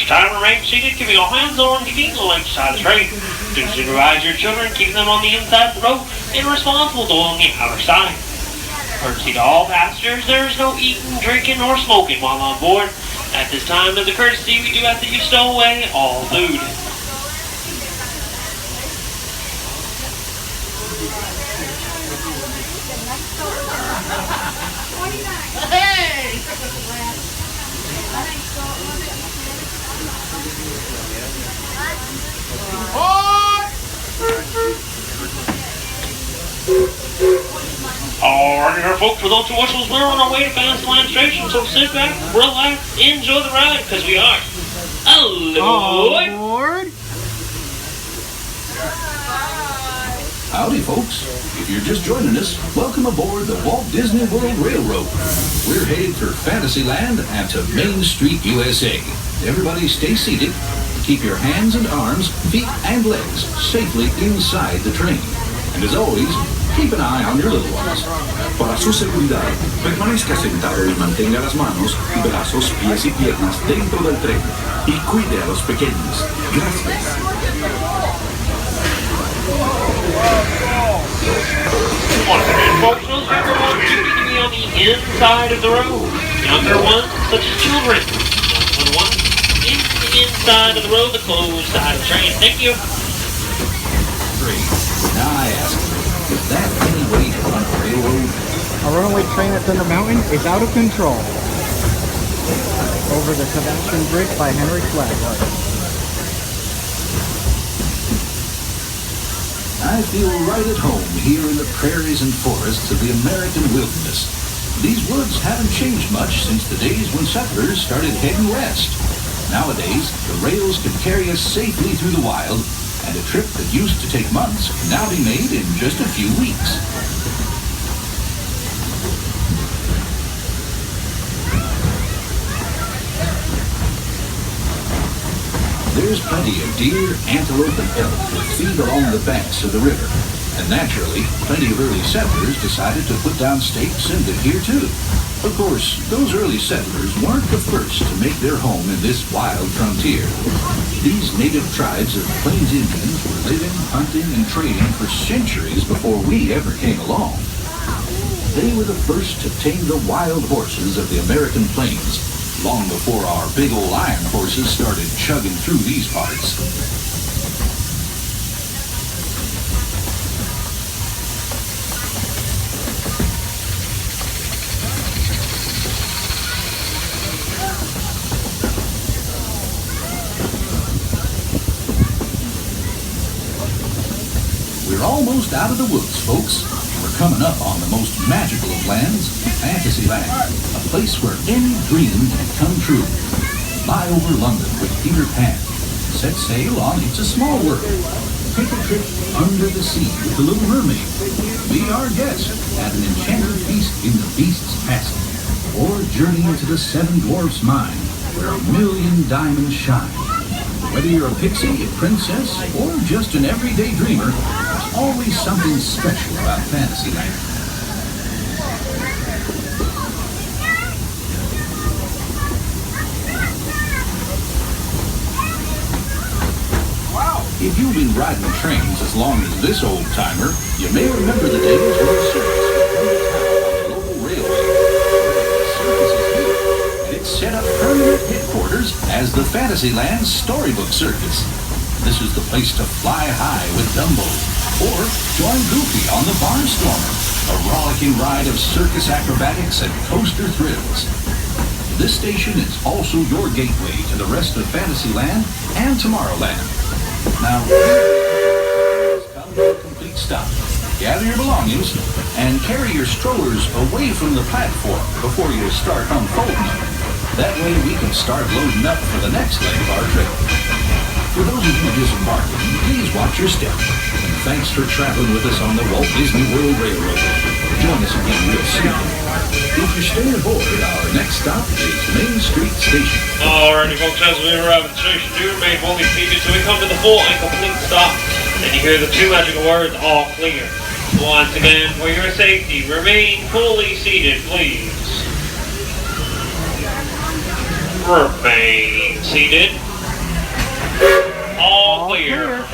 each time remain seated, keeping your hands on your knees on each side of the train. Do supervise your children, keeping them on the inside of the row and responsible to on the outer side. Courtesy to all passengers, there is no eating, drinking, or smoking while on board. At this time, as a courtesy, we do ask that you stow away all food. Hey! Alright here folks, for those who watch us, we're on our way to Fantasyland Station, so sit back, relax, enjoy the ride, because we are Aboard! Howdy, folks. If you're just joining us, welcome aboard the Walt Disney World Railroad. We're headed for Fantasyland and to Main Street, USA. Everybody stay seated. Keep your hands and arms, feet and legs safely inside the train. And as always, keep an eye on your little ones. Para su seguridad, permanezca sentado y mantenga las manos, brazos, pies y piernas dentro del tren. Y cuide a los pequeños. Gracias. Once again, folks, those younger ones do need to be on the inside of the road. Younger ones, such as children. Younger ones, into the inside of the road, the closed side of the train. Thank you. Great. Now I ask, is that any way to run a railroad? A runaway train at Thunder Mountain is out of control. Over the Sebastian Bridge by Henry Flagler. I feel right at home here in the prairies and forests of the American wilderness. These woods haven't changed much since the days when settlers started heading west. Nowadays, the rails can carry us safely through the wild, and a trip that used to take months can now be made in just a few weeks. There's plenty of deer, antelope, and elk that feed along the banks of the river. And naturally, plenty of early settlers decided to put down stakes and live here too. Of course, those early settlers weren't the first to make their home in this wild frontier. These native tribes of Plains Indians were living, hunting, and trading for centuries before we ever came along. They were the first to tame the wild horses of the American plains, long before our big old iron horses started chugging through these parts. We're almost out of the woods, folks. We're coming up on the most magical of lands, Fantasyland, a place where any dream can come true. Fly over London with Peter Pan. Set sail on It's a Small World. Take a trip under the sea with the Little Mermaid. Be our guest at an enchanted feast in the Beast's Castle. Or journey into the Seven Dwarfs' mine, where 1,000,000 diamonds shine. Whether you're a pixie, a princess, or just an everyday dreamer, there's always something special about Fantasyland. If you've been riding trains as long as this old-timer, you may remember the days when the circus was on the local railway. The circus is here, and it's set up permanent headquarters as the Fantasyland Storybook Circus. This is the place to fly high with Dumbo, or join Goofy on the Barnstormer, a rollicking ride of circus acrobatics and coaster thrills. This station is also your gateway to the rest of Fantasyland and Tomorrowland. Now, come to a complete stop. Gather your belongings and carry your strollers away from the platform before you start unfolding them. That way we can start loading up for the next leg of our trip. For those of you disembarking, please watch your step. And thanks for traveling with us on the Walt Disney World Railroad. Join us again real soon. If you're staying aboard, our next stop is Main Street Station. Alrighty folks, as we arrive at the station, do remain fully seated till we come to the full and complete stop. Then you hear the two magical words, all clear. Once again, for your safety, remain fully seated, please. Remain seated. clear.